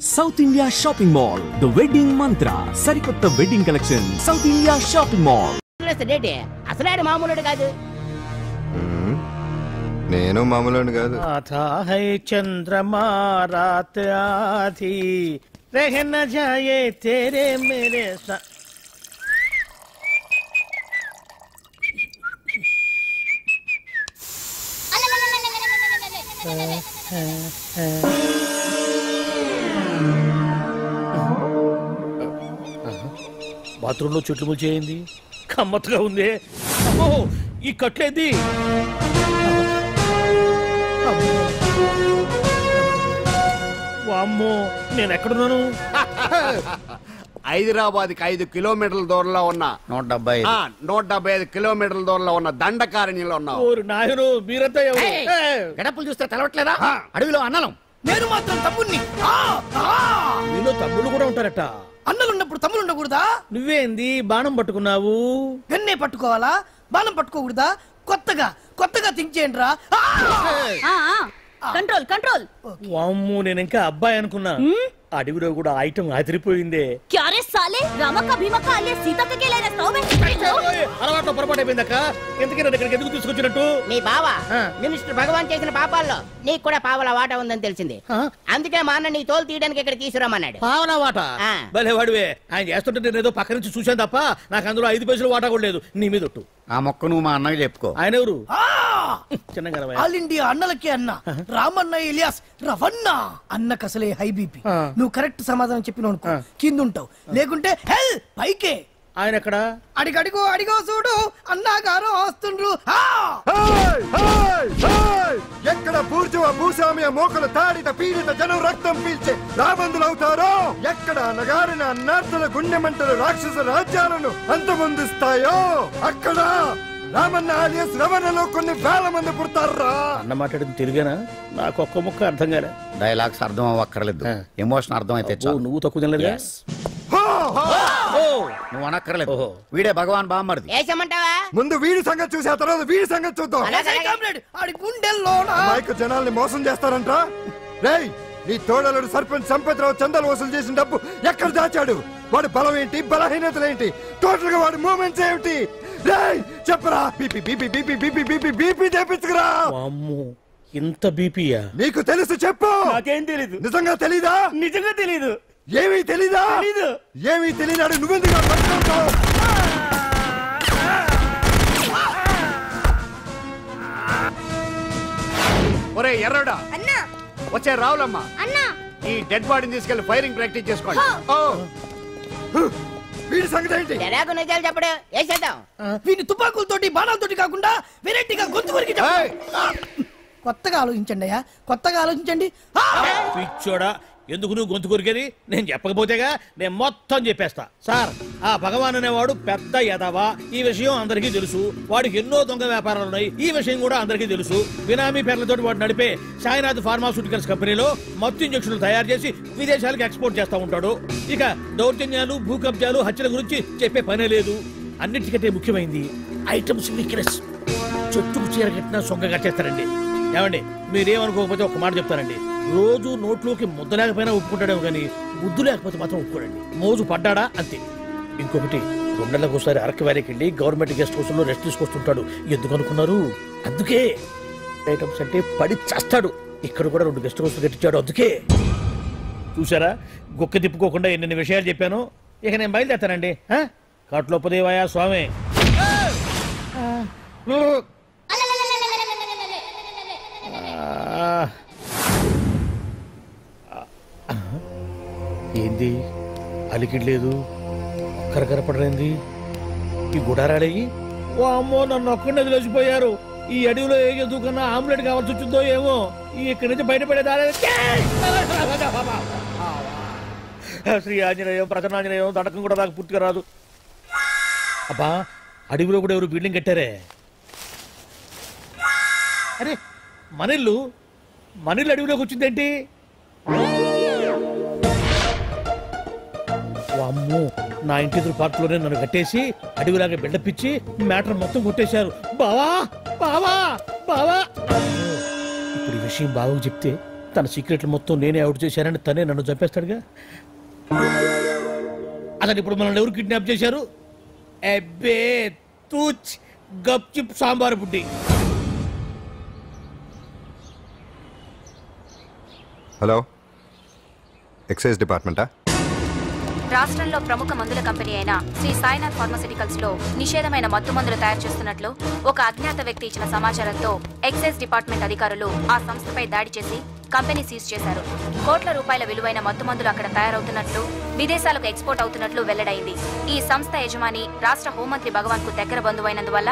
South India shopping mall the wedding మంత్ర సరికొత్త wedding collection south India shopping mall. అసలు మామూలుడు కాదు, నేను మామూలు కాదు. చంద్రమా రాత్ ఆధీ रहन जाए तेरे मेरे साथ. బాత్రూంలో చెట్లు ముల్చేయింది, కమ్మత్తుగా ఉంది. అమ్మో ఈ కట్లేది. వామ్మో నేను ఎక్కడున్నాను? హైదరాబాద్కి 5 కిలోమీటర్ల దూరంలో ఉన్న 175 కిలోమీటర్ల దూరంలో ఉన్న దండకారణ్యంలో ఉన్నావు. నాయను మీరంతా గడపలు చూస్తే తెలవట్లేదా? అడవిలో అన్నలం, నేను మాత్రం తమ్ముణ్ణి. మీలో తమ్ముళ్ళు కూడా ఉంటారట. అన్నలున్నప్పుడు తమ్ముళ్ళు ఉండకూడదా? నువ్వేంది బాణం పట్టుకున్నావు? గన్నే పట్టుకోవాలా, బాణం పట్టుకోకూడదా? కొత్తగా థింక్ చేయండి రా. Control control. వామ్మో నేను ఇంకా అబ్బాయి అనుకున్నా. అడవిలో కూడా ఐటమ్ అదిరిపోయిందే. క్యారే సాలే రామక్క భీమక్క అల్లే సీతక్క కే లేనే సౌబే. అలవాట్లో పొరపాటు అయిపోయిందక్క. ఎందుకు నన్ను ఇక్కడికి ఎందుకు తీసుకొచ్చినట్టు? నీ బావా మినిస్టర్ భగవాన్ చేసిన పాపాల్లో నీకు కూడా పావల వాటా ఉందని తెలిసింది. అందుకే మా అన్న నీ తోలు తీయడానికి ఇక్కడ తీసుకురామన్నాడు. పావలా వాటా? భలే వాడివే. ఆయన చేస్తుంటే నేను ఏదో పక్క నుంచి చూశాను తప్ప నాకు అందులో 5 పైసలు వాటా కూడా లేదు. నీ మీద ఒట్టు. ఆ మొక్క నువ్వు మా అన్నకి చెప్పుకో. ఆయన ఎవరు? చిన్నగా ఆల్ ఇండియా అన్నలకి అన్న రామన్న ఇలియాస్ రవన్న. అన్నకు అసలే హై బీపీ. నువ్వు కరెక్ట్ సమాధానం చెప్పిన కింద ఉంటావు, లేకుంటే హెల్ పైకే. ఆయన ఎక్కడ? అడిగో చూడు అన్నగారు వస్తుండ్రు. ఎక్కడ బూర్జువ భూస్వామ్య మోకలు తాడిత పీడిత జనం రక్తం పీల్చే రాబందులవుతారో, ఎక్కడ నగారిన అన్నార్థుల గుండె మంటలు రాక్షస రాజ్యాలను అంతమొందిస్తాయో, అక్కడ రామన్న ఆలియస్ రవణలో కొన్ని వేల మంది పుడతారా. అన్న మాట్లాడింది తెలుగేనా? నాకు ఒక్క ముక్క అర్థం కాలే. డైలాగ్స్ అర్థం అవ్వక్కర్లేదు, ఎమోషన్ అర్థం అయితే నువ్వు తక్కువ తినలేదు. నువ్వు అనక్కర్లేదు. వీడే భగవాన్ బామ్మర్ది. వేసమంటావా? ముందు వీడి సంగతి చూసి ఆ తర్వాత వీడి సంగతి చూద్దాం. మైకు జనాల్ని మోసం చేస్తారంట. రేయ్, నీ తోడలుడు సర్పంచ్ సంపత్రావు చందాలు వసూలు చేసిన డబ్బు ఎక్కడ దాచాడు? వాడి బలం ఏంటి, బలహీనతలేంటి, టోటల్ గా వాడి మూమెంట్స్ ఏమిటి? రేయ్ చెప్పరా. BP BP BP BP BP BP తెప్పించుకురా. ఇంత బీపీయా? నీకు తెలుసు చెప్పు. నాకేం తెలీదు. నిజంగా తెలీదా? నిజంగా తెలీదు. ఏమీ తెలీదా? ఏమీ తెలియనాడు నువ్వెందుకు పట్టుకుంటావు? ఒరే ఎర్రడా, వచ్చే రావులమ్మ, ఈ డెడ్ బాడీని తీసుకెళ్లి ఫైరింగ్ ప్రాక్టీస్ చేసుకోండి. వీడి సంగతి ఏంటి? నిజాలు చెప్పడు వేసేద్దాం. వీని తుపాకులతోటి బాణాలతోటి కాకుండా వెరైటీగా గొంతు వరకు కొత్తగా ఆలోచించండి అయ్యా, కొత్తగా ఆలోచించండి. పిచ్చోడా, ఎందుకు నువ్వు గొంతు కొరికేది? నేను చెప్పకపోతేగా నేను మొత్తం చెప్పేస్తా. సార్, ఆ భగవాన్ అనేవాడు పెద్ద యదవా. ఈ విషయం అందరికీ తెలుసు. వాడికి ఎన్నో దొంగ వ్యాపారాలు ఉన్నాయి. ఈ విషయం కూడా అందరికీ తెలుసు. బినామీ పేర్లతో వాడు నడిపే సాయినాథ్ ఫార్మాస్యూటికల్స్ కంపెనీలో మత్తు ఇంజక్షన్లు తయారు చేసి విదేశాలకు ఎక్స్పోర్ట్ చేస్తా ఉంటాడు. ఇక దౌర్జన్యాలు, భూ కబ్జాలు, హత్యల గురించి చెప్పే పనే లేదు. అన్నిటికంటే ముఖ్యమైంది ఐటమ్స్ వీక్నెస్. చెట్టుకు చీర కట్టినా సొంగగా చేస్తారండి. ఏమండి, మీరేమనుకోకపోతే ఒక మాట చెప్తారండి. రోజు నోట్లోకి ముద్ద లేకపోయినా ఒప్పుకుంటాడేమో కానీ ముద్దు లేకపోతే మాత్రం ఒప్పుకోడండి. మోజు పడ్డాడా అంతే. ఇంకొకటి, 2 నెలలకు ఒకసారి అరకు వ్యాలీకి వెళ్ళి గవర్నమెంట్ గెస్ట్ హౌస్ లో రెస్ట్ తీసుకొస్తుంటాడు. ఎందుకు అనుకున్నారు? అందుకే. ఐటమ్స్ అంటే పడి చేస్తాడు. ఇక్కడ కూడా 2 గెస్ట్ హౌస్ కట్టించాడు. అందుకే. చూసారా, గుక్క తిప్పుకోకుండా ఎన్ని విషయాలు చెప్పాను. ఇక నేను బయలుదేరుతానండి. కాట్లోపదేవాయ స్వామి. ఏంది అలికిడ్లేదు, కరకరపడలేంది ఈ గుడారాడయ్యి? ఓ అమ్మో, నన్ను ఒక్కడిని వదిలేసిపోయారు. ఈ అడవిలో ఏ జంతువుకన్నా ఆమ్లెట్ కావాల్సి వచ్చిందో ఏమో. ఇక్కడి నుంచి బయటపడేదారే. శ్రీ ఆంజనేయం, ప్రసన్నాంజనేయం, దడకం కూడా నాకు పూర్తిగా రాదు. అబ్బా, అడవిలో కూడా ఎవరు బిల్డింగ్ కట్టారే? అరే, మనిల్లు అడవిలోకి వచ్చిందేంటి? అమ్మో, నా ఇంటి ఎదురు పార్కులోనే నన్ను కట్టేసి అడవిలాగా బిల్డప్ మ్యాటర్ మొత్తం కొట్టేశారు. బావా బావా బావా. ఇప్పుడు ఈ విషయం బావకు చెప్తే తన సీక్రెట్లు మొత్తం నేనే అవుట్ చేశానని తనే నన్ను చంపేస్తాడుగా. అతను ఇప్పుడు మనల్ని ఎవరు కిడ్నాప్ చేశారు? అబ్బే తూచ్ గప్చిప్ సాంబార్ బుడ్డి. హలో, ఎక్సైజ్ డిపార్ట్మెంటా? రాష్ట్రంలో ప్రముఖ మందుల కంపెనీ అయిన శ్రీ సాయినాథ్ ఫార్మాస్యూటికల్స్ లో నిషేధమైన మత్తు మందులు తయారు చేస్తున్నట్లు ఒక అజ్ఞాత వ్యక్తి ఇచ్చిన సమాచారంతో ఎక్సైజ్ డిపార్ట్మెంట్ అధికారులు ఆ సంస్థపై దాడి చేసి కంపెనీ సీజ్ చేశారు. కోట్ల రూపాయల విలువైన మత్తు మందులు అక్కడ తయారవుతున్నట్లు, విదేశాలకు ఎక్స్పోర్ట్ అవుతున్నట్లు వెల్లడైంది. ఈ సంస్థ యజమాని రాష్ట్ర హోంమంత్రి భగవాన్ కు దగ్గర బంధువైనందువల్ల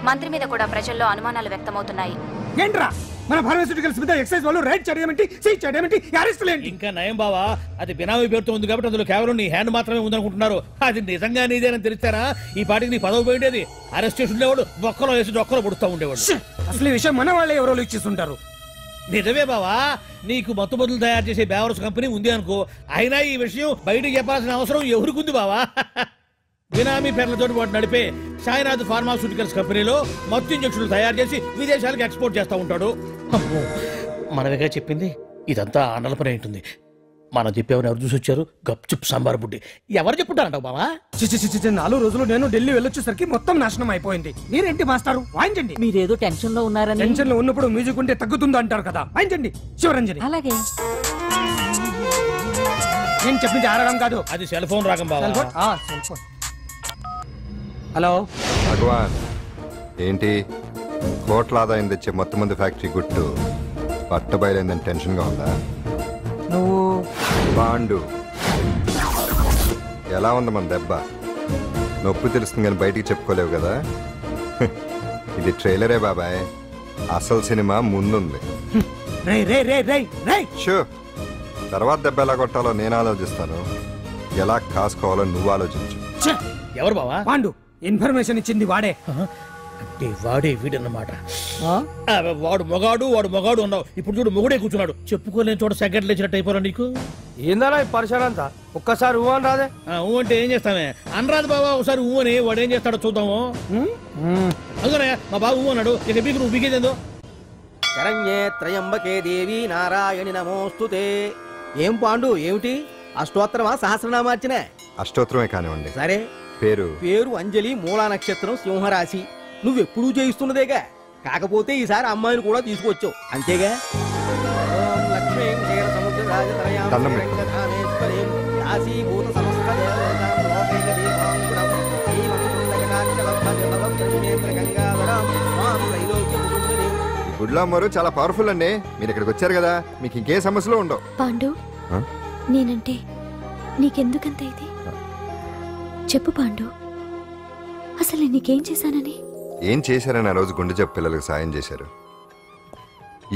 మంత్రి మీద కూడా ప్రజల్లో అనుమానాలు వ్యక్తమవుతున్నాయి. ఏంట్రా మన ఫార్మాస్యూటికల్స్ మీద ఎక్సైజ్ వాళ్ళు రైడ్ చేయడమేంటి, సీజ్ చేయడమేంటి, అరెస్టులు ఏంటి? ఇంకా నయం బావా, అది బినామీ పేరుతో ఉంది కాబట్టి అందులో కేవలం నీ హ్యాండ్ మాత్రమే ఉందనుకుంటున్నారు. అది నిజంగా నీదేనని తెలిస్తారా ఈ పాటికి నీ పదవి పోయిండేది. అరెస్ట్ చేసి ఉండేవాడు, బొక్కలో వేసి డొక్కలో పుడుతూ ఉండేవాడు. అసలు ఈ విషయం మన వాళ్ళే ఎవరో ఇచ్చేస్తుంటారు. నిజమే బావా, నీకు మత్తు మందులు తయారు చేసే బేవర్స్ కంపెనీ ఉంది అనుకో, అయినా ఈ విషయం బయటకు చెప్పాల్సిన అవసరం ఎవరికి ఉంది బావా? బినామీ పేర్లతో వాడు నడిపే సాయినాథ్ ఫార్మాస్యూటికల్స్ కంపెనీలో మత్తు ఇంజక్షన్లు తయారు చేసి విదేశాలకు ఎక్స్పోర్ట్ చేస్తూ ఉంటాడు. అమ్మో, మనమేగా చెప్పింది, ఇదంతా ఆండల పని ఉంటుంది. మనం చెప్పేవని ఎవరు చూసి వచ్చారు? గప్చుప్ సాంబార్ బుడ్డి. ఎవరు చెప్పుంటారంటావు బావా? 4 రోజులు నేను ఢిల్లీ వెళ్ళొచ్చేసరికి మొత్తం నాశనం అయిపోయింది. మీరేంటి మాస్టారు, వాయించండి. మీరేదో టెన్షన్ లో ఉన్నారని. టెన్షన్ లో ఉన్నప్పుడు మ్యూజిక్ ఉంటే తగ్గుతుందో అంటారు కదా, వాయించండి శివరంజని. అలాగే. నేను చెప్పింది ఆడడం కాదు, అది సెల్ ఫోన్ రాగం బావా. Cell phone. హలో భగవాన్, ఏంటి కోట్ల ఆదాయం తెచ్చే మొత్తం మంది ఫ్యాక్టరీ గుట్టు పట్టబయలైందని టెన్షన్గా ఉందా? నువ్వు బాండు ఎలా ఉంది మన దెబ్బ? నొప్పి తెలుస్తుంది కానీ బయటికి చెప్పుకోలేవు కదా. ఇది ట్రైలరే బాబాయ్, అసలు సినిమా ముందుంది. షూ, తర్వాత దెబ్బ ఎలా కొట్టాలో నేను ఆలోచిస్తాను, ఎలా కాసుకోవాలో నువ్వు ఆలోచించు. ఎవరు బావా? పాండు. ఇన్ఫర్మేషన్ ఇచ్చింది వాడే. అంటే వాడే వీడన్నమాట. వాడు మొగాడు అన్నావు, ఇప్పుడు చూడు మొగుడే కూర్చున్నాడు. చెప్పుకోలేని చోట సెకండ్ లేచినట్టు అయిపోరా నీకు. ఏందన్నా ఈ పరిశాన్ అంతా? ఒక్కసారి ఊ అని రాదే? ఊ అంటే ఏం చేస్తామే? అనరాదు బాబా, ఒకసారి ఊ అని. వాడు ఏం చేస్తాడో చూద్దాము. అందుకనే మా బాబు ఊ అన్నాడు, ఇక బీకు నువ్వు బీకేదేందో. శరణ్యే త్రయంబకే దేవి నారాయణి నమోస్తుతే. ఏం పాండు, ఏమిటి అష్టోత్తరమా సహస్రనామార్చనే? అష్టోత్తరమే కానివ్వండి. సరే, పేరు అంజలి, మూలా నక్షత్రం, సింహరాశి. నువ్వెప్పుడూ చేయిస్తున్నదేగా, కాకపోతే ఈసారి అమ్మాయిని కూడా తీసుకొచ్చావు అంతేగా. గుడ్లా అమ్మారు చాలా పవర్ఫుల్ అండి. మీరు ఇక్కడికి వచ్చారు కదా, మీకు ఇంకే సమస్యలు ఉండవు. పాండు, నేనంటే నీకెందుకంత ఇది? చెప్పు పాండు, అసలు నీకేం చేశానని? ఏం చేశారని ఆ రోజు గుండె జబ్బు పిల్లలకు సాయం చేశారు.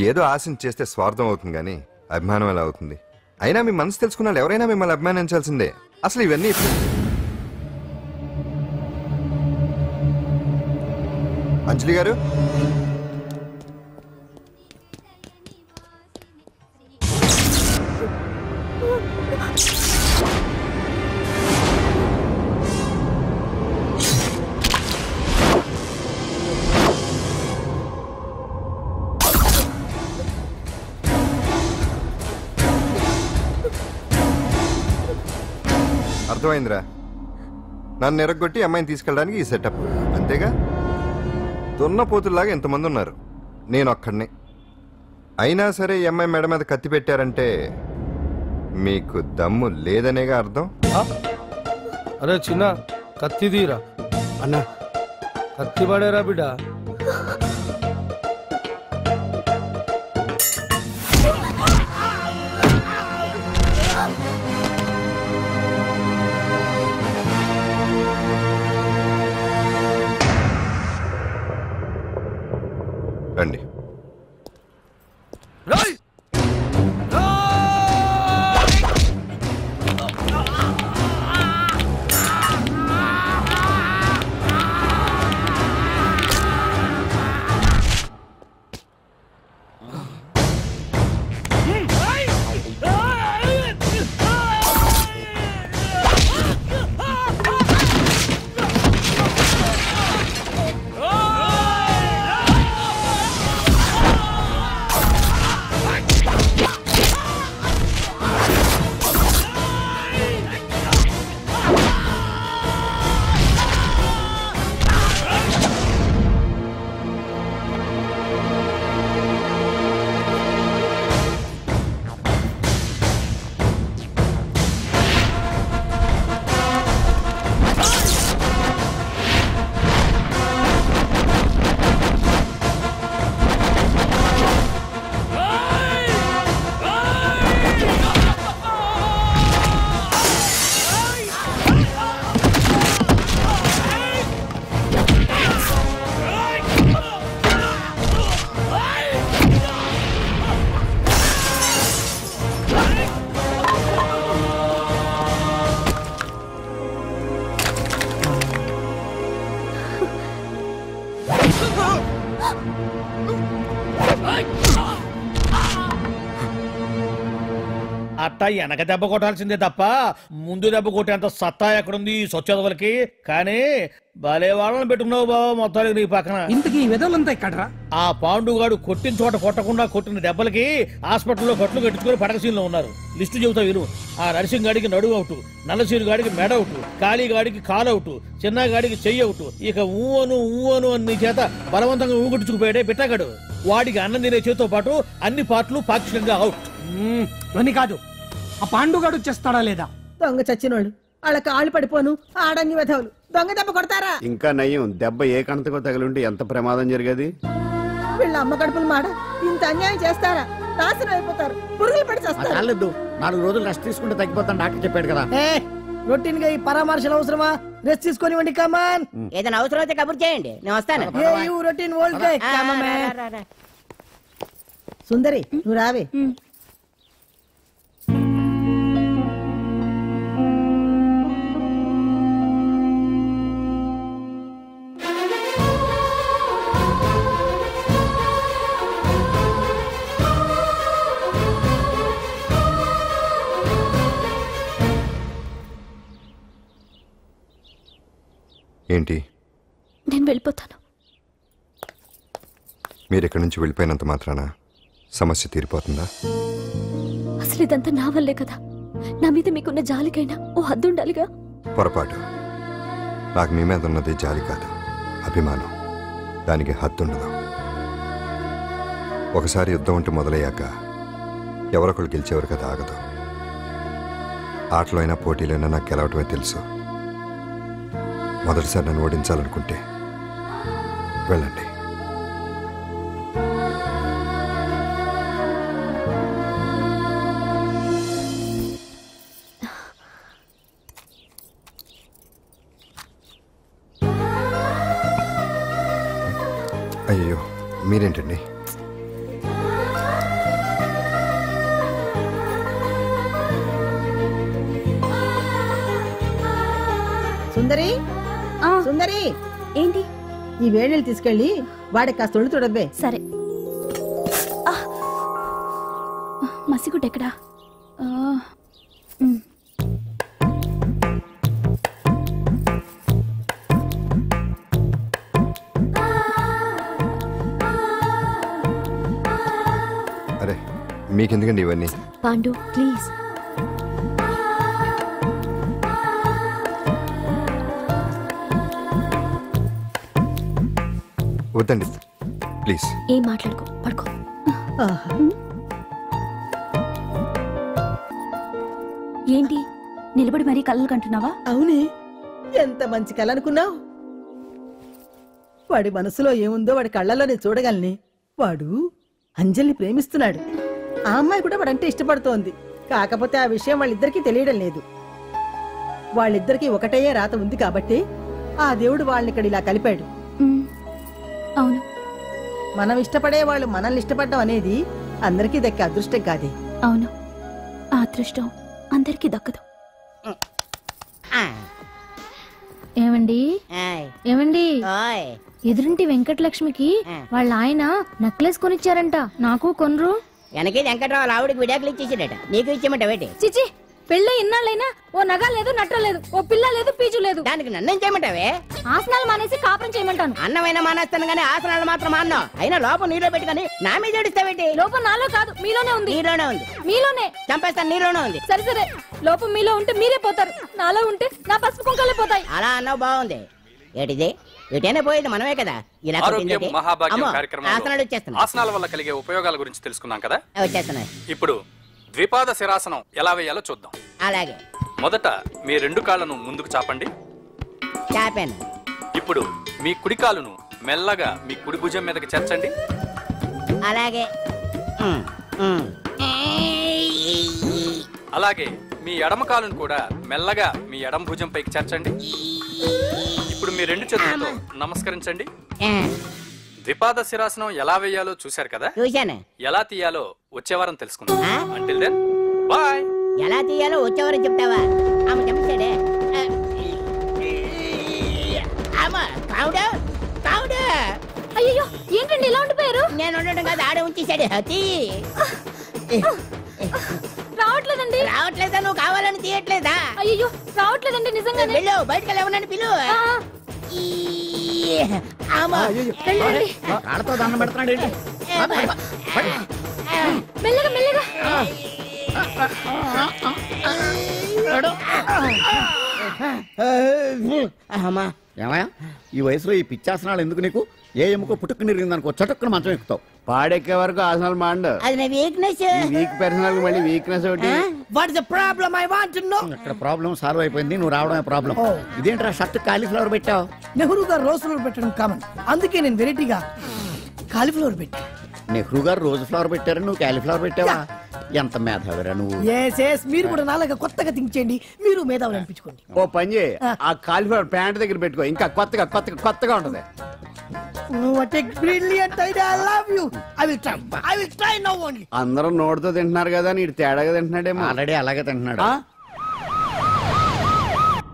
ఏదో ఆశించి చేస్తే స్వార్థం అవుతుంది కానీ అభిమానం ఎలా అవుతుంది? అయినా మీ మనసు తెలుసుకున్న వాళ్ళు ఎవరైనా మిమ్మల్ని అభిమానించాల్సిందే. అసలు ఇవన్నీ అంజలి గారు, అర్థమైందిరా? నన్ను ఎరగొట్టి అమ్మాయిని తీసుకెళ్ళడానికి ఈ సెటప్ అంతేగా? దున్నపోతుల్లాగా ఎంతమంది ఉన్నారు, నేను ఒక్కడిని. అయినా సరే ఈ అమ్మాయి మెడ మీద కత్తి పెట్టారంటే మీకు దమ్ము లేదనేగా అర్థం. అరే చిన్న, కత్తి తీరా అన్నా, కత్తి పడేరా బిడ్డ. రండి. అట్ట వెనక దెబ్బ కొట్టాల్సిందే తప్ప ముందు దెబ్బ కొట్టేంత సత్తా ఎక్కడుంది సొచ్చదవలకి. కానీ భలే వాళ్ళని పెట్టుకున్నావు బాబా మొత్తానికి నీ పక్కన. ఇంతకీ వెదలంతా ఇక్కడరా? ఆ పాండుగాడు కొట్టిన చోట కొట్టకుండా కొట్టిన దెబ్బలకి హాస్పిటల్లో కట్లు కట్టించుకుని పడకసీన్లో ఉన్నారు. లిస్టు చెబుతా విను. ఆ నరసింగ్ గాడికి నడువు అవుట్, నల్లసీను గాడికి మెడ అవుట్, కాళీ గాడికి కాలు అవుట్, చిన్న గాడికి చెయ్యి అవుట్. ఇక ఊవను అని నీ చేత బలవంతంగా ఊగొట్టుకుపోయాడే పిట్టగాడు. వాడికి అన్నం తినే చేతితో పాటు అన్ని పార్ట్లు పాక్షికంగా అవుట్. అని కాదు, ఆ పాండుగాడు చేస్తాడా లేదా? దొంగ చచ్చినోళ్ళు వాళ్ళ కాళ్ళు పడిపోను ఆడంగి వెధవులు దొంగ దెబ్బ కొడతారా? ఇంకా నయ్యం, దెబ్బ ఏ కణతకో తగిలింటే ఎంత ప్రమాదం జరిగేది. వీళ్ళ అమ్మ కడుపులు మాడ ఇంత అన్యాయం చేస్తారా? నాశనం అయిపోతారు, పురుగులు పడి చేస్తారు. 4 రోజులు రెస్ట్ తీసుకుంటే తగ్గిపోతాను డాక్టర్ చెప్పాడు కదా. రొటీన్ గా ఈ పరామర్శలు అవసరమా? రెస్ట్ తీసుకొని కమాన్. ఏదైనా అవసరం అయితే కబుర్ చేయండి, నేను వస్తాను. సుందరి నువ్వు రావే. ఏంటి? నేను వెళ్ళిపోతాను. మీరు ఇక్కడి నుంచి వెళ్ళిపోయినంత మాత్రాన సమస్య తీరిపోతుందా? అసలు ఇదంతా నా వల్లే కదా. నా మీద మీకున్న జాలికైనా ఓ హద్దు ఉండాలిగా. పొరపాటు. నాకు మీ మీద ఉన్నది జాలి కాదు, అభిమానం. దానికి హద్దుండదు. ఒకసారి యుద్ధం ఉంటూ మొదలయ్యాక ఎవరొకళ్ళు గెలిచేవారు కదా ఆగదు. ఆటలో అయినా పోటీలైనా నాకు గెలవటమే తెలుసు. మొదటిసారి నన్ను ఓడించాలనుకుంటే వెళ్ళండి. అయ్యో మీరేంటండి? సుందరి సుందరి, ఏంటి? ఈ వేడిని తీసుకెళ్ళి వాడికి కాస్త ఒళ్ళు తొడబ్బే. సరే. మసిగుడ్డ ఎక్కడా? అరే మీకెందుకండి ఇవన్నీ? పాండు ప్లీజ్. వద్దండి ప్లీజ్. ఏం మాట్లాడుకో, పడుకో. ఏంటి నిలబడి మరీ కళ్ళు కంటున్నావా? అవునే, ఎంత మంచి కళ అనుకున్నావు. వాడి మనసులో ఏముందో వాడి కళ్ళలోనే చూడగలని. వాడు అంజలిని ప్రేమిస్తున్నాడు. ఆ అమ్మాయి కూడా వాడంటే ఇష్టపడుతోంది. కాకపోతే ఆ విషయం వాళ్ళిద్దరికీ తెలియడం లేదు. వాళ్ళిద్దరికీ ఒకటయ్యే రాత ఉంది కాబట్టి ఆ దేవుడు వాళ్ళని ఇక్కడ ఇలా కలిపాడు. అవును, మనం ఇష్టపడే వాళ్ళు మనల్ని ఇష్టపడడం అనేది అందరికీ దక్కే అదృష్టం కాదే. అవును, ఆ అదృష్టం అందరికీ దక్కదు. ఏమండి ఏమండి, ఎదురింటి వెంకటలక్ష్మికి వాళ్ళ ఆయన నెక్లెస్ కొనిచ్చారంట. నాకు కొనరు. వెనకే వెంకట్రావు ఆవిడకి విడాకులు ఇచ్చేసాడట, నీకు ఇచ్చేమంటావేటి? చిచి, పెళ్ళి ఇన్నాళ్ళైనా ఓ నగ లేదు, నట్ట లేదు, ఓ పిల్ల లేదు, పీచు లేదు. దానికి నన్నేం చేయమంటావే? ఆసనాలు మానేసి కాపురం చేయమంటాను. అన్నమైనా మానేస్తాను గానీ ఆసనాలు మాత్రం అన్నావు. అయినా లోపం నీలో పెట్టుకుని నా మీద ఏడుస్తావేటి? లోపం నాలో కాదు, మీలోనే ఉంది. నీలోనే ఉంది. మీలోనే చంపేస్తాను, నీలోనే ఉంది. సరే సరే, లోపం మీలో ఉంటే మీరే పోతారు, నాలో ఉంటే నా పసుపు కుంకాలే పోతాయి. అలా అన్నావు, బాగుంది. ఏటిది? ఎటైనా పోయేది మనమే కదా. ఇలా ఆసనాలు వచ్చేస్తున్నాయి. ఆసనాల వల్ల కలిగే ఉపయోగాల గురించి తెలుసుకున్నాం కదా, వచ్చేస్తున్నాయి. ఇప్పుడు ద్విపాద శిరాసనం ఎలా వేయాలో చూద్దాం. అలాగే. మొదట మీ 2 కాళ్ళను ముందుకు చాపండి. చాపాను. ఇప్పుడు మీ కుడి కాలును మెల్లగా మీ కుడి భుజం మీదకి చేర్చండి. అలాగే. అలాగే మీ ఎడమ కాలును కూడా మెల్లగా మీ ఎడమ భుజం పైకి చేర్చండి. ఇప్పుడు మీ 2 చేతులతో నమస్కరించండి. ద్విపాద శిరాసనం ఎలా వేయాలో చూశారు కదా, చూశాను. ఎలా తీయాలో వచ్చే వారం తెలుసుకుందాం. Until then bye. ఎలా తీయాలో వచ్చే వారం చెప్తావా? ఆమె చెప్పాడే. అయ్యో, ఏంటండి ఇలా ఉండిపోయారు? నేను ఉండడం కాదు, ఆడే ఉంచేసాడు. రావడం రావట్లేదండి. రావట్లేదా? నువ్వు కావాలని తీయట్లేదా? అయ్యో రావట్లేదండి నిజంగానే. వెళ్ళు, బయటకు వెళ్ళవనని పిలు. కాళ్ళతో దండం పెడుతున్నాడు ఏంటి? మెల్లగా మెల్లగా. ఏమయ్యా ఈ వయసులో ఈ పిచ్చాసనాలు ఎందుకు నీకు? ఏ ఎముకో పుట్టుకు నిరిగిందనుకో చటుక్కున మంచం ఎక్కుతావు. పాడెక్కే వరకు ఆసనాలు మాండు. అది నా వీక్నెస్. వీక్ పర్సనల్ మళ్ళీ వీక్నెస్ ఒకటి. What is the problem? I want to know. ఇక్కడ ప్రాబ్లం సాల్వ్ అయిపోయింది, నువ్వు రావడమే ప్రాబ్లం. ఇదేంట్రా షర్ట్ కాలీఫ్లవర్ పెట్టావు? నెహ్రూ గారు రోజ్ ఫ్లవర్ పెట్టడం కామన్, అందుకే నేను వెరైటీగా కాలీఫ్లవర్ పెట్టా. నెహ్రూ గారు రోజు ఫ్లవర్ పెట్టారు, నువ్వు కాలీఫ్లవర్ పెట్టావా? ఎంత మేధావిరా నువ్వు. మీరు కూడా నాలాగా కొత్తగా థింక్ చేయండి, మీరు మేధావులు అనిపించుకోండి. ఓ పని చేయి, ఆ కాలీఫ్లవర్ ప్యాంట్ దగ్గర పెట్టుకో, ఇంకా కొత్తగా ఉంటది. What a brilliant idea. I love you. I will try now only. అందరూ నోటితో తింటున్నారు కదా, నీడు తేడాగా తింటున్నాడేమో. ఆల్రెడీ అలాగే తింటున్నాడు.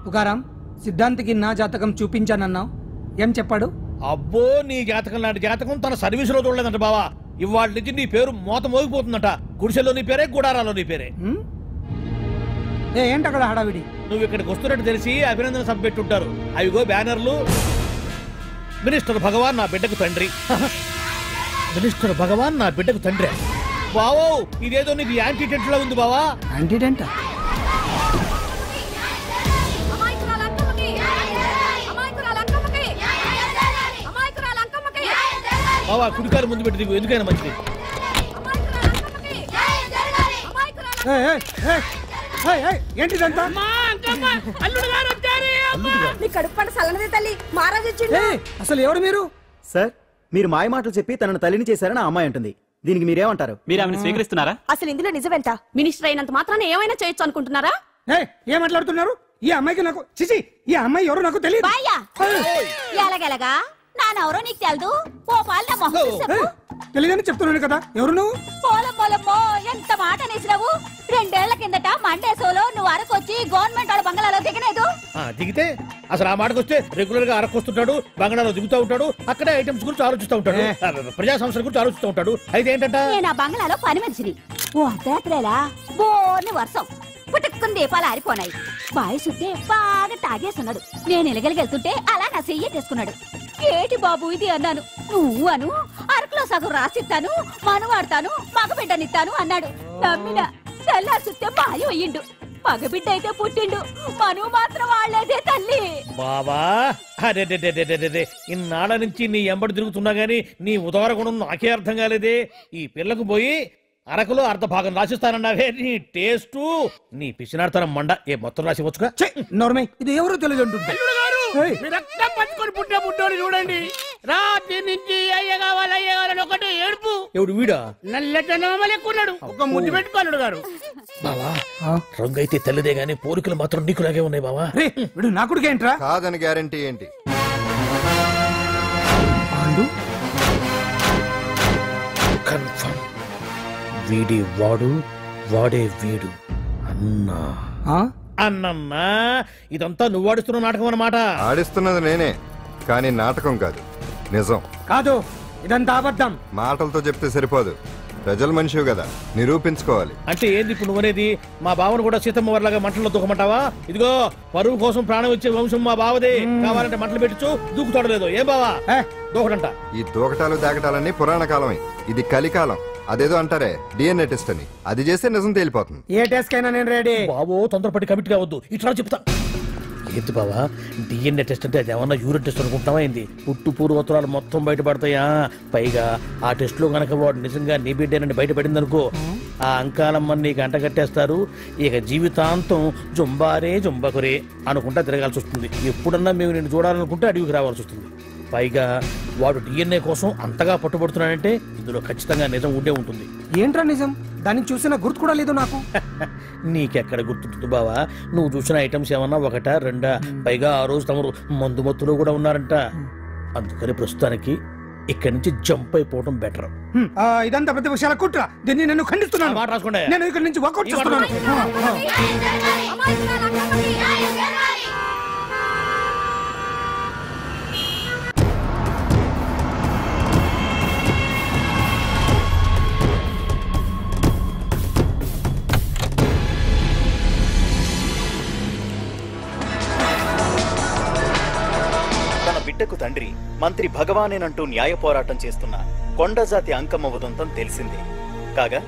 తుకారాం, సిద్ధాంతికి నా జాతకం చూపించానన్నావు, ఏం చెప్పాడు? అబ్బో, నీ జాతకం లాంటి జాతకం తన సర్వీస్ లో చూడలేదంట బావా. ఇవాళ నుంచి నీ పేరు మోత మోగిపోతుందట. గుడిసెలో నీ పేరే, గుడారాలో నీ పేరే. ఏంటి అక్కడ హడావిడి? నువ్వు ఇక్కడికి వస్తున్నట్టు తెలిసి అభినందన సభ పెట్టుంటారు. అవిగో బ్యానర్లు. మినిస్టర్ భగవాన్ నా బిడ్డకు తండ్రి. మినిస్టర్ భగవాన్ నా బిడ్డకు తండ్రి. బావో, ఇదేదో నీకు యాంటీటెంట్ లా ఉంది బావా. యాంటీటెంట్? బావా, కుడికారు ముందు పెట్టి దిగు, ఎందుకైనా మంచిది. ఏంటిదంతా? అసలు ఎవరు మీరు? సార్, మీరు మాయ మాటలు చెప్పి తనను తల్లిని చేశారని ఆ అమ్మాయి అంటుంది. దీనికి మీరేమంటారు? మీరు ఆమెను స్వీకరిస్తున్నారా? అసలు ఇందులో నిజమేంట? మినిస్టర్ అయినంత మాత్రాన ఏమైనా చేయొచ్చు అనుకుంటున్నారా? ఏం మాట్లాడుతున్నారు? ఈ అమ్మాయికి నాకు చిచి, ఈ అమ్మాయి ఎవరో నాకు తెలియదు. ఎలాగెలగా నానెవరో నీకు తెలదు. ఓ పాల తెలియదని చెప్తున్నాను కదా, ఎవరు నువ్వు? పోలమ్మో, ఎంత మాట అనేసినావు. 2 ఏళ్ల కిందట మండేసోలో నువ్వు అరకొచ్చి గవర్నమెంట్ వాళ్ళ బంగ్లాలో దిగలేదు. దిగితే అసలు ఆ మాటకు వస్తే రెగ్యులర్ గా అరకొస్తుంటాడు, బంగ్లాలో దిగుతూ ఉంటాడు, అక్కడే ఐటమ్స్ గురించి ఆలోచిస్తూ ఉంటాడు, ప్రజా సంస్థల గురించి ఆలోచిస్తూ ఉంటాడు. అయితే ఏంటంట, నేను ఆ బంగ్లాలో పని మనిషిని. ఓ అర్ధరాత్రేలా బోర్ని వర్షం పుట్టుకుని దీపాలు ఆరిపోనాయి. బాయ్ సుద్దే బాగా తాగేస్తున్నాడు. నేను ఎలగలిగెళ్తుంటే అలా నా చెయ్యి తీసుకున్నాడు. ఏటి బాబు ఇది అన్నాను. నువ్వు అను, అరకులో సగం రాసిస్తాను, మనువాడతాను, మగబిడ్డనిస్తాను అన్నాడు. నమ్మిన తెల్లారి సుత్తే బాయ్ అయ్యిండు. మగబిడ్డ అయితే పుట్టిండు, మనువు మాత్రం వాళ్లేదే తల్లి. బాబా అరే, ఇన్నాళ్ళ నుంచి నీ ఎంబడి తిరుగుతున్నా గానీ నీ ఉదార గుణం నాకే అర్థం కాలేదే. ఈ పిల్లకు పోయి అరకులో అర్ధ భాగం రాసిస్తానన్నావే, నీ టేస్టు, నీ పిచ్చినాడతనం మండ. ఏ మొత్తం రాసి వచ్చుగా. ఇది ఎవరు తెలియదు అంటుంది. రక్తం పట్టుకొని పుట్టే పుట్టోడు చూడండి. రాత్రి నుంచి అయ్య కావాలని ఒకటి ఏడుపు. ఎవడు వీడా? నల్లెక్కున్నాడు, ఒక ముద్దు పెట్టుకోలేడు గారు. బావా, రంగు అయితే తెల్లదే గానీ పోలికలు మాత్రం నీకులాగే ఉన్నాయి బావా. వీడు నా కొడుకు ఏంట్రా? కాదని గ్యారంటీ ఏంటి? కన్ఫర్మ్, వీడి వాడు, వాడే వీడు. అన్నా అన్నన్నా, ఇదంతా నువ్వు ఆడిస్తున్న నాటకం అన్నమాట. ఆడిస్తున్నది నేనే, కానీ నాటకం కాదు, నిజం కాదు. ఇదంతా అబద్ధం. మాటలతో చెప్తే సరిపోదు, ప్రజల మనిషివి కదా, నిరూపించుకోవాలి. అంటే ఏంది ఇప్పుడు నువ్వనేది? మా బావను కూడా సీతమ్మ వారిలాగా మంటల్లో దూకమంటావా? ఇదిగో, పరువు కోసం ప్రాణం ఇచ్చే వంశం మా బావదే. కావాలంటే మంటలు పెట్టచ్చు, దూకుతాడలేదు. ఏం బావా దూకడంట? ఈ దూకటాలు దాకటాలన్నీ పురాణ కాలమే, ఇది కలికాలం. అదేదో అంటారే డిఎన్ఏ టెస్ట్ అని, అది చేస్తే నిజం తేలిపోతుంది. ఏ టెస్ట్ కైనా నేను రెడీ. బాబో, తొందరపడి కమిట్ కావద్దు, ఇట్లా చెప్తా. ఏంటి బావా, డిఎన్ఏ టెస్ట్ అంటే అది ఏమన్నా యూరిన్ టెస్ట్ అనుకుంటున్నావా ఏంది? పుట్టు పూర్వోత్తరాలు మొత్తం బయటపడతాయా? పైగా ఆ టెస్ట్ లో గనక వాడు నిజంగా నీ బిడ్డేనని బయటపడింది అనుకో, ఆ అంకాలమ్మని నీకు అంటగట్టేస్తారు. ఇక జీవితాంతం జుంబారే జుంబకురే అనుకుంటా తిరగాల్సి వస్తుంది. ఎప్పుడన్నా మేము నిన్ను చూడాలనుకుంటే అడవికి రావాల్సి వస్తుంది. పైగా వాడు డిఎన్ఏ కోసం అంతగా పట్టుబడుతున్నాడంటే ఇందులో ఖచ్చితంగా నిజం ఉండే ఉంటుంది. ఏంట్రా నిజం? దాన్ని చూసిన గుర్తు కూడా లేదు నాకు. నీకెక్కడ గుర్తుంటుంది బావా? నువ్వు చూసిన ఐటమ్స్ ఏమన్నా ఒకటా రెండా? పైగా ఆ రోజు తమరు మందు మత్తులో కూడా ఉన్నారంట. అందుకని ప్రస్తుతానికి ఇక్కడి నుంచి జంప్ అయిపోవడం బెటర్. ఇదంతా పెద్ద విషయాల కుట్ర. దీన్ని నేను ఖండిస్తున్నాను. మాట రాసుకోండి. నేను ఇక్కడి నుంచి వాకౌట్ చేస్తున్నాను. బిడ్డకు తండ్రి మంత్రి భగవానేనంటూ న్యాయ పోరాటం చేస్తున్న కొండజాతి అంకమ్మ ఉదంతం తెలిసిందే. కాగా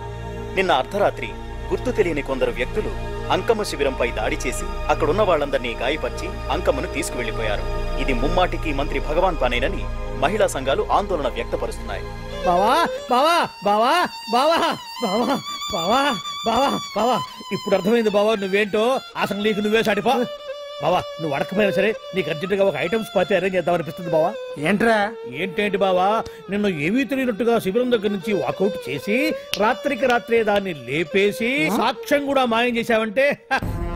నిన్న అర్ధరాత్రి గుర్తు తెలియని కొందరు వ్యక్తులు అంకమ్మ శిబిరంపై దాడి చేసి అక్కడున్న వాళ్ళందరినీ గాయపరిచి అంకమ్మను తీసుకువెళ్లిపోయారు. ఇది ముమ్మాటికి మంత్రి భగవాన్ పనేనని మహిళా సంఘాలు ఆందోళన వ్యక్తపరుస్తున్నాయి. బావా బావా బావా బావా బావా బావా బావా బావా ఇప్పుడు అర్థమైంది బావా నువ్వేంటో అసలు నీకు నువ్వే సాటిపా. బావా నువ్వు అడకపోయినా సరే నీకు అర్జెంటుగా ఒక ఐటమ్స్ పార్టీ అరేంజ్ చేద్దామనిపిస్తుంది బావా. ఏంట్రా ఏంటేంటి బావా, నిన్ను ఏమీ తెలియనట్టుగా శిబిరం దగ్గర నుంచి వాకౌట్ చేసి రాత్రికి రాత్రే దాన్ని లేపేసి సాక్ష్యం కూడా మాయం చేశావంటే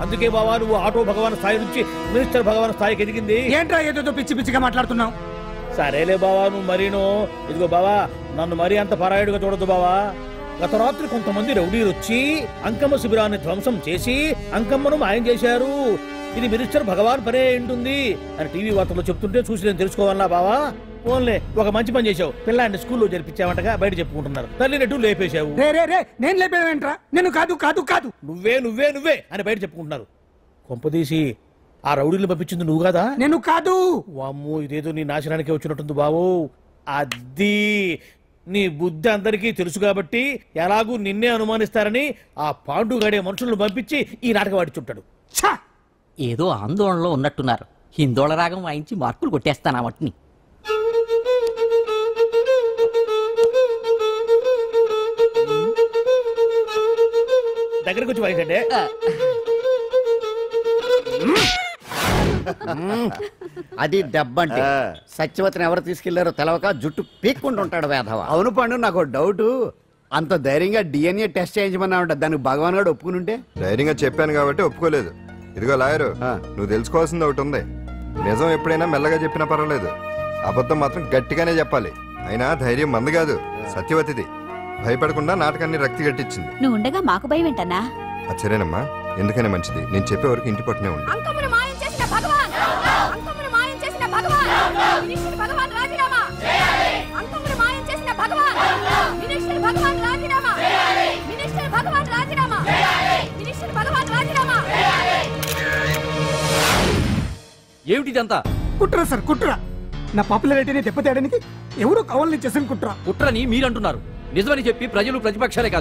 అందుకే బావా నువ్వు ఆటో భగవాన్ స్థాయి నుంచి మినిస్టర్ భగవాన్ స్థాయికి ఎదిగింది. ఏంట్రా ఏదో పిచ్చి పిచ్చిగా మాట్లాడుతున్నావు? సరేలే బావా నువ్వు మరీను. ఇదిగో బావా నన్ను మరీ అంత పరాయుడుగా చూడద్దు బావా. గత రాత్రి కొంతమంది రౌడీలు వచ్చి అంకమ్మ శిబిరాన్ని ధ్వంసం చేసి అంకమ్మను మాయం చేశారు. ఇది మినిస్టర్ భగవాన్ పనే ఉంటుంది అని టీవీ వార్తల్లో చెప్తుంటే చూసి నేను తెలుసుకోవాలా బావా. ఓన్లే ఒక మంచి పని చేశావు, పిల్లాన్ని స్కూల్లో జరిపించావంటగా బయట చెప్పుకుంటున్నారు. తల్లినట్టు లేపేశావు. నేను లేపేవేంట్రా? నేను కాదు కాదు కాదు నువ్వే నువ్వే నువ్వే అని బయట చెప్పుకుంటున్నారు. కొంపదీసి ఆ రౌడీలు పంపించింది నువ్వు కదా? నేను కాదు. వామ్మో ఇదేదో నీ నాశనానికి వచ్చినట్టుంది బావు. అది నీ బుద్ధి అందరికీ తెలుసు కాబట్టి ఎలాగూ నిన్నే అనుమానిస్తారని ఆ పాండుగాడే మనుషులను పంపించి ఈ నాటకం ఆడిచుంటాడు. ఏదో ఆందోళనలో ఉన్నట్టున్నారు. హిందోళ రాగం వాయించి మార్కులు కొట్టేస్తాను ఆ మట్టిని. దగ్గరకు వచ్చి వాయించండి. అది దెబ్బంటే సత్యవతిని ఎవరు తీసుకెళ్లారో తెలవక జుట్టు పీక్కుంటుంటాడు వేధవ. అవును పండు, నాకు డౌట్. అంత ధైర్యంగా డిఎన్ఏ టెస్ట్ చేయించమన్నా ఉంటా, దానికి భగవాన్ గారు ఒప్పుకుని ఉంటే. ధైర్యంగా చెప్పాను కాబట్టి ఒప్పుకోలేదు. ఇదిగో లాయరు, నువ్వు తెలుసుకోవాల్సింది ఒకటి ఉంది. నిజం ఎప్పుడైనా మెల్లగా చెప్పినా పర్వాలేదు, అబద్ధం మాత్రం గట్టిగానే చెప్పాలి. అయినా ధైర్యం మంది కాదు, సత్యవతిది. భయపడకుండా నాటకాన్ని రక్తి గట్టించింది. నువ్వు ఉండగా మాకు భయం ఏంటన్నా? సరేనమ్మా, ఎందుకనే మంచిది. నేను చెప్పే వరకు ఇంటి పట్టునే ఉంది. అంకమ్మను మాయం చేసిన భగవాన్, అంకమ్మను మాయం చేసిన భగవాన్, మినిస్టర్ భగవాన్ రాజీనామా. అంకమ్మను మాయం చేసిన భగవాన్, మినిస్టర్ భగవాన్ రాజీనామా. మినిస్టర్ భగవాన్ రాజీనామా. మినిస్టర్ భగవాన్ రాజీనామా. ఏమిటిదంతా? కుట్ర సార్, కుట్ర. నా పాపులారిటీని దెబ్బతేయడానికి ఎవరు కావాలని చేసిన కుట్ర. కుట్రని మీరంటున్నారు. నిజమని చెప్పి ప్రజలు ప్రతిపక్షాలే కాదు